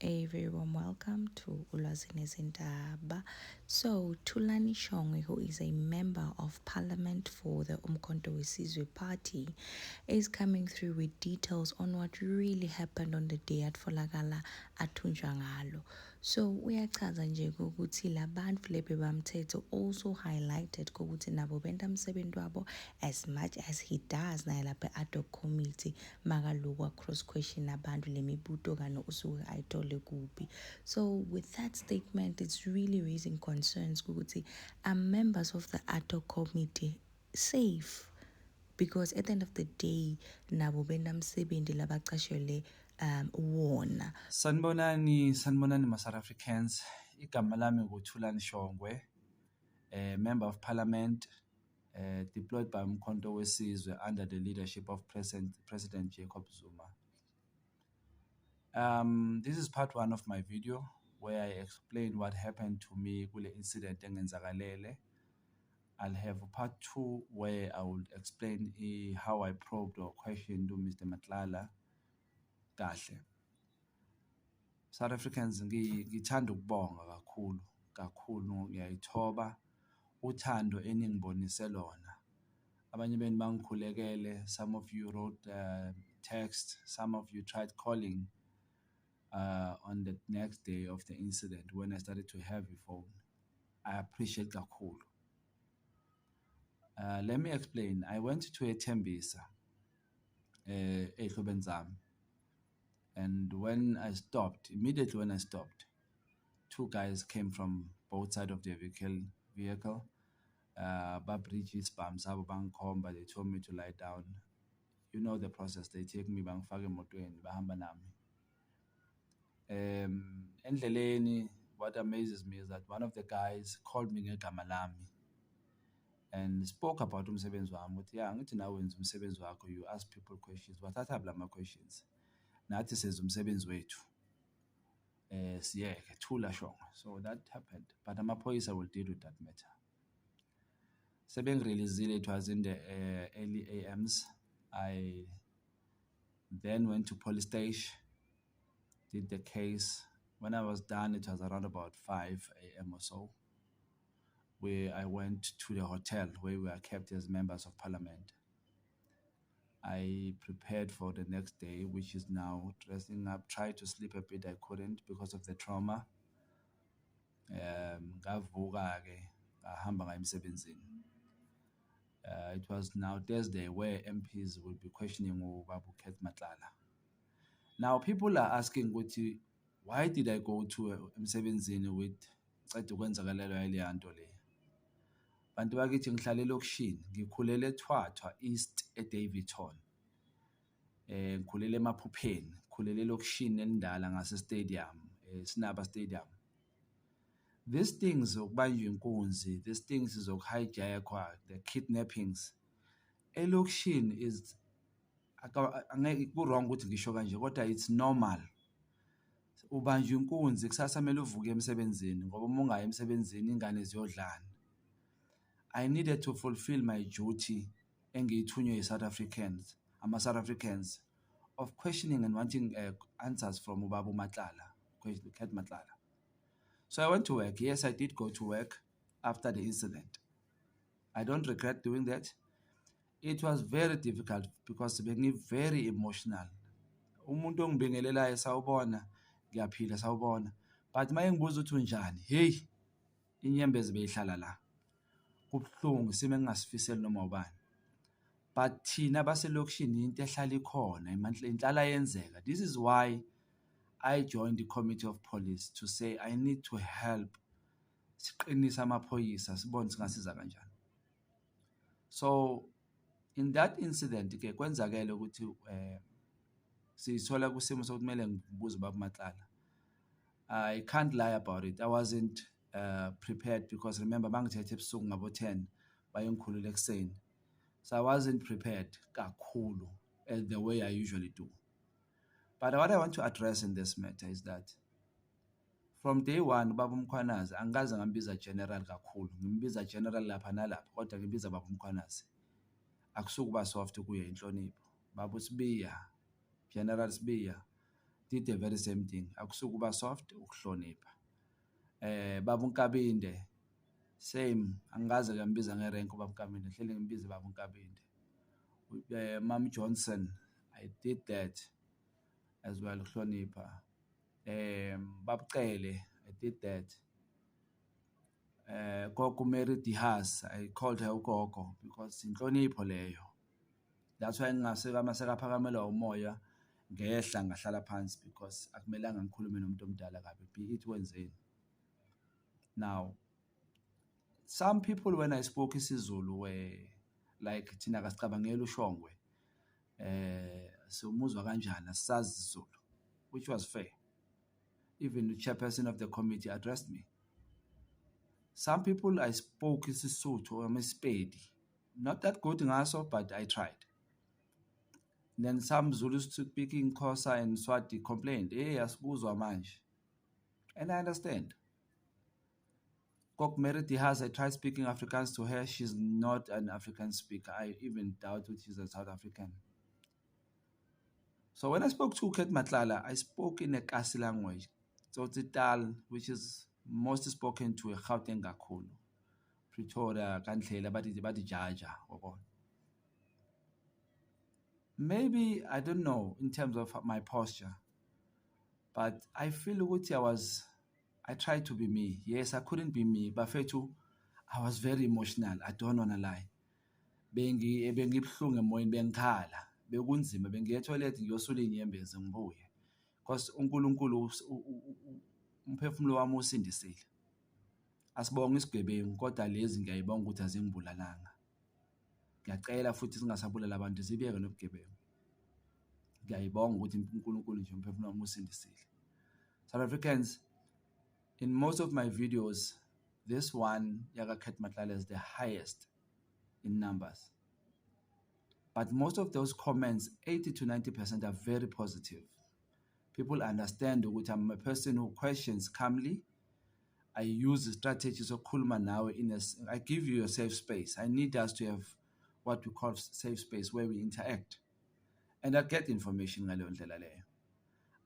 A very warm welcome to Ulwazini Zindaba. So, Tulani Shongwe, who is a member of parliament for the Umkhonto weSizwe party, is coming through with details on what really happened on the day at Folagala athunjwa ngalo. So, uyachaza nje ukuthi labantu lebe bamthetho also highlighted ukuthi nabo benta umsebenzi wabo as much as he does naye lapha ad hoc committee makalokhu cross question abantu lemibuto kano usuke ayithole kuphi. So with that statement, it's really raising concerns ukuthi are members of the ad hoc committee safe? Because at the end of the day nabo benda msebenzi labaqashelwe wona. Sanibonani ma-South Africans. Igama lami nguThulani Shongwe, member of parliament, deployed by Umkhonto weSizwe under the leadership of President Jacob Zuma. This is part one of my video where I explain what happened to me kule incident engenzakalele. I'll have a part two where I will explain how I probed or questioned Mr. Matlala kahle. South Africans ngithanda ukubonga kakhulu ngiyayithoba uthando eningibonise lona. Abanye benu bangikhulekele, some of you wrote text, some of you tried calling on the next day of the incident when I started to have a phone. I appreciate kakhulu. Let me explain. I went to a Tembisa, eHlobenzam. And immediately when I stopped, two guys came from both sides of the vehicle. Babridges bams, but they told me to lie down. You know the process. They take me bangfake emotweni bahamba nami. Endleleni, what amazes me is that one of the guys called me ngegama lami and spoke about umsebenzi wami. Uthi ngithi nawe wenza umsebenzi wakho, you ask people questions. Wathatha lama questions. Nathi senza umsebenzi wethu. Siyeke thula Shongwe. So that happened. But amaphoyisa will deal with that matter. Sebengireleasile, it was in the early AMs. I then went to police station, did the case. When I was done, it was around about 5 a.m. or so, where I went to the hotel where we were kept as members of parliament. I prepared for the next day, which is now dressing up. Tried to sleep a bit, I couldn't because of the trauma. Ngavuka-ke, ngahamba ngaya emsebenzini. It was now Thursday where MPs will be questioning Babu Ket Matlala. Now people are asking, why did I go to emsebenzini with ukwenzakalelwa yale nto le? Bantu bakithi ngihlala elokishini, ngikhulele eThwathwa East eDaveyton. Ngikhulele eMaphupheni, ngikhulele elokishini elindala ngase stadium, Sinaba Stadium. These things zokubanjwa inkunzi, these things zokuhijackwa, the kidnappings. Elokishini is wrong ukuthi ngisho kanje, kodwa it's normal. Ubanjwa inkunzi kusasa kumele uvuke emsebenzini ngoba uma ungaya emsebenzini ingane ziyodlana. I needed to fulfill my duty engiyithunywe yiSouth Africans, South Africans, of questioning and wanting answers from Ubabu Matlala, Ket Matlala. So I went to work. Yes, I did go to work after the incident. I don't regret doing that. It was very difficult because it made me very emotional. Umuntu ongibingelelayo sawubona, ngiyaphila sawubona. But maye ngibuza ukuthi unjani? Hey, inyembezi beyihlala la. Kubuhlungu sime ngingasifiseli noma ubani. But thina baselokishini into ehlala ikhona, inhlala yenzeka. This is why I joined the committee of police to say I need to help siqinise amaphoyisa sibone singasiza kanjani. So in that incident ke kwenzakele ukuthi sithola kusimo sokumele ngibuze Babu Matlala. I can't lie about it. I wasn't prepared because remember bangithethe ebusuku ngabo 10 bayongikhulula ekseni. So I wasn't prepared kakhulu the way I usually do. But what I want to address in this matter is that from day one, Babu Mkhwanazi, angaze ngambiza general kakhulu. Ngimbiza general lapha nalapha, kodwa ngimbiza Babu Mkhwanazi. Akusukuba soft kuye inhlonipho. Babu Sibiya, General Sibiya. did the very same thing. Akusuka uba soft, ukuhlonipha. Baba uNkabinde, same. Angaze ngambiza ngerenk ubaba uNkabinde, hlele ngimbize baba uNkabinde. Mom Johnson, I did that as well, ukuhlonipha. Babucele, I did that. Gogo Mary Dihas, I called her ugogo because inhlonipho leyo. That's why ngasekaphakamelwa umoya ngehla ngahlala phansi because akumelanga ngikhulume nomuntu omdala kabi, be it wenzeni. Now, some people when I spoke isiZulu were like thina kasicabangela uShongwe. So umuzwa kanjani asazi isiZulu, which was fair. Even the chairperson of the committee addressed me. Some people I spoke isiSotho or iSpedi. Not that good ngaso, but I tried. Then some Zulus speaking Xhosa and Swati complained, hey, asikuzwa manje. And I understand. Kok Meriti has, I tried speaking Afrikaans to her. She's not an African speaker. I even doubt that she's a South African. So when I spoke to Ket Matlala, I spoke in a Kasi language. So Tsital, which is mostly spoken to a Gauteng kakhulu. Pretoria, Kandlela, badi Jaja. Maybe, I don't know, in terms of my posture, but I feel I tried to be me. Yes, I couldn't be me, but I was very emotional. I don't want to lie. Bengibuhlungu emoyeni bengikhala. Bekunzima bengiye etoilet ngiyosula inyembezi ngibuye. Because uNkulunkulu umphefumulo wami usindisile. Asibonga isigebengu kodwa lezi ngiyayibonga ukuthi azingibulalanga. Ngiyacela futhi singasabulala abantu sibiyeke nobugebengu. Ngiyayibonga ukuthi uNkulunkulu nje umphefumulo wami usindisile. South Africans, in most of my videos, this one, Yaga Ket Matlala, is the highest in numbers. But most of those comments, 80 to 90%, are very positive. People understand that I'm a person who questions calmly. I use the strategies of Kulma now. I give you a safe space. I need us to have what we call safe space where we interact. And I get information.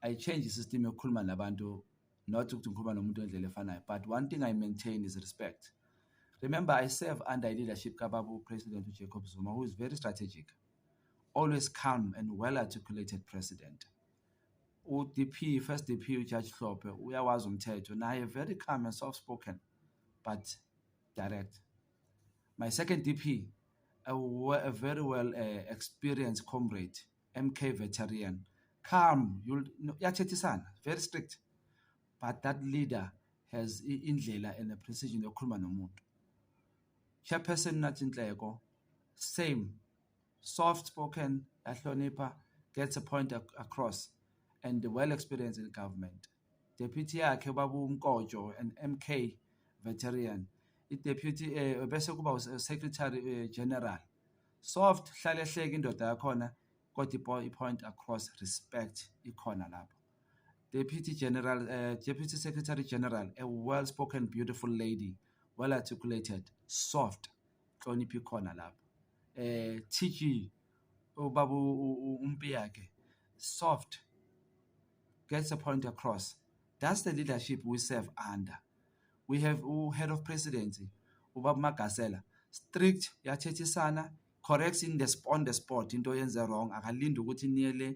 I change the system of Kulma Nabantu, not to Kulma Nomuntu, but one thing I maintain is respect. Remember, I serve under leadership Kababu President Jacob Zuma, who is very strategic, always calm and well-articulated president. UDP, first DP, Judge Hlophe, uyawazi umthetho, naye very calm and soft-spoken, but direct. My second DP, a very well experienced comrade, MK veteran, calm, very strict, but that leader has indlela and a precision yokukhuluma nomuntu. Chairperson Natintleko, same, soft-spoken, yahlonipha, gets a point across, and well experienced in government. Deputy yakhe Babu Mkojo, an MK veteran. Deputy bese kuba was Secretary General. Soft, hlale indoda yakhona, got the point across, respect ikhona lapho. Deputy Secretary General, a well-spoken, beautiful lady, well-articulated, soft, hlonipha ikhona lapho. TG, Babu Umpiyake, soft, gets a point across. That's the leadership we serve under. We have head of presidency, Ubab Magasela, strict, yathethisana, corrects on the spot, into yenze wrong, akalindi ukuthi niyele.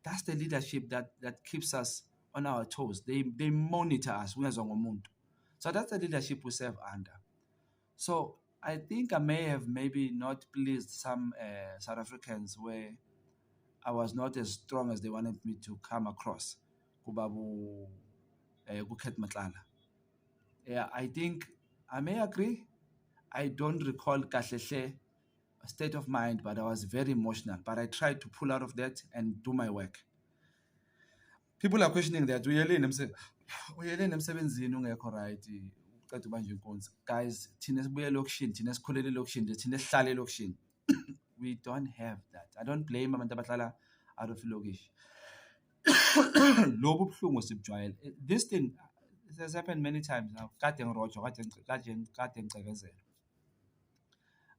That's the leadership that keeps us on our toes. They monitor us. So that's the leadership we serve under. So I think I may have maybe not pleased some South Africans where I was not as strong as they wanted me to come across. Kubabu Ket Matlala. Yeah, I think I may agree. I don't recall Kahlele state of mind, but I was very emotional. But I tried to pull out of that and do my work. People are questioning that. Guys, we don't have that. I don't blame abantu abahlala out of Logish. This thing has happened many times now.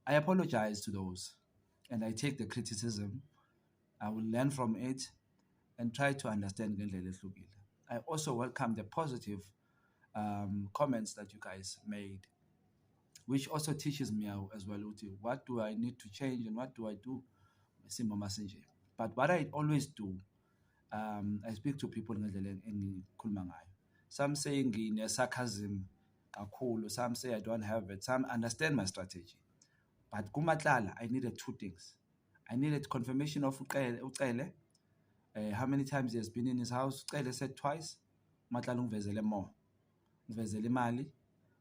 I apologize to those and I take the criticism. I will learn from it and try to understand ngendlela ehlukile. I also welcome the positive comments that you guys made, which also teaches me as well, what do I need to change and what do I do. But what I always do, I speak to people ngendlela engikhuluma ngayo. Some say ngine-sarcasm kakhulu, some say I don't have it, some understand my strategy. But kuMatlala, I needed two things. I needed confirmation of uCele, how many times he has been in his house. uCele said twice. Matlala ungivezele more. Ungivezele imali.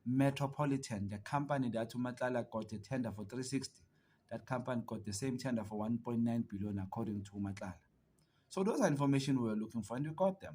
Metropolitan, the company that uMatlala got a tender for 360, that company got the same tender for 1.9 billion according to uMatlala. So those are information we were looking for, and we got them.